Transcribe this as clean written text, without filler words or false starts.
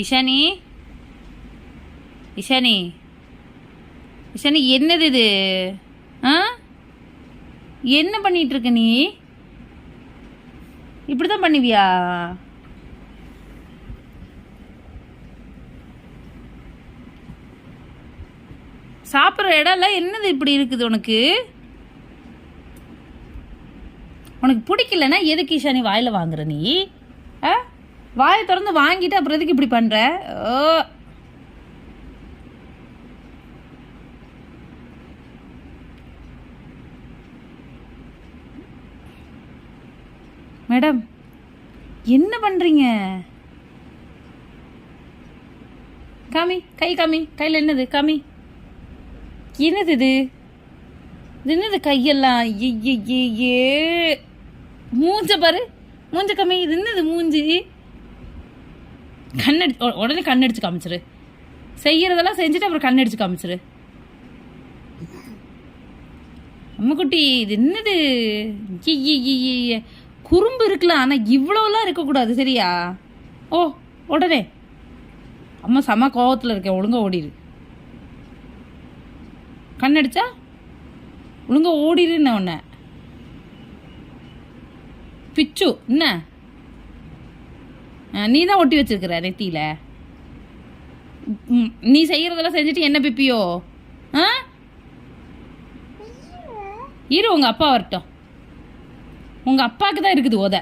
இஷானி இஷானி இஷானி என்னது இது? ஆ, என்ன பண்ணிட்டு இருக்க நீ? இப்படிதான் பண்ணுவியா? சாப்பிட்ற இடம்ல என்னது இப்படி இருக்குது உனக்கு? உனக்கு பிடிக்கலன்னா எதுக்கு ஈஷானி வாயில் வாங்குற நீ? ஆ, வாயை திறந்து வாங்கிட்டு அப்புறம் எதுக்கு இப்படி பண்ணுற? ஓ, மேடம் என்ன பண்ணுறீங்க? காமி, கை காமி, கையில் என்னது காமி? என்னது இது? இது என்னது கையெல்லாம்? ஏ மூஞ்ச பாரு, மூஞ்ச காமி. இது என்னது மூஞ்சி? உடனே கண்ணடிச்சு காமிச்சிரு. செய்யறதெல்லாம் செஞ்சுட்டு அப்புறம் கண்ணடிச்சு காமிச்சிரு. அம்முக்குட்டி இது என்னது? குறும்பு இருக்கலாம், ஆனால் இவ்வளோலாம் இருக்கக்கூடாது சரியா? ஓ, உடனே அம்மா செம கோவத்தில் இருக்கேன், ஒழுங்கா ஓடிடு. கண்ணடிச்சா ஒழுங்கா ஓடிடுன்னு உன்னை பிச்சு. என்ன நீ தான் ஒட்டி வச்சிருக்கிற நெத்தியில? நீ செய்யறதெல்லாம் செஞ்சுட்டு என்ன பிப்பியோ? ஆ, இரு உங்க அப்பா வரட்டும். உங்க அப்பாவுக்கு தான் இருக்குது உத.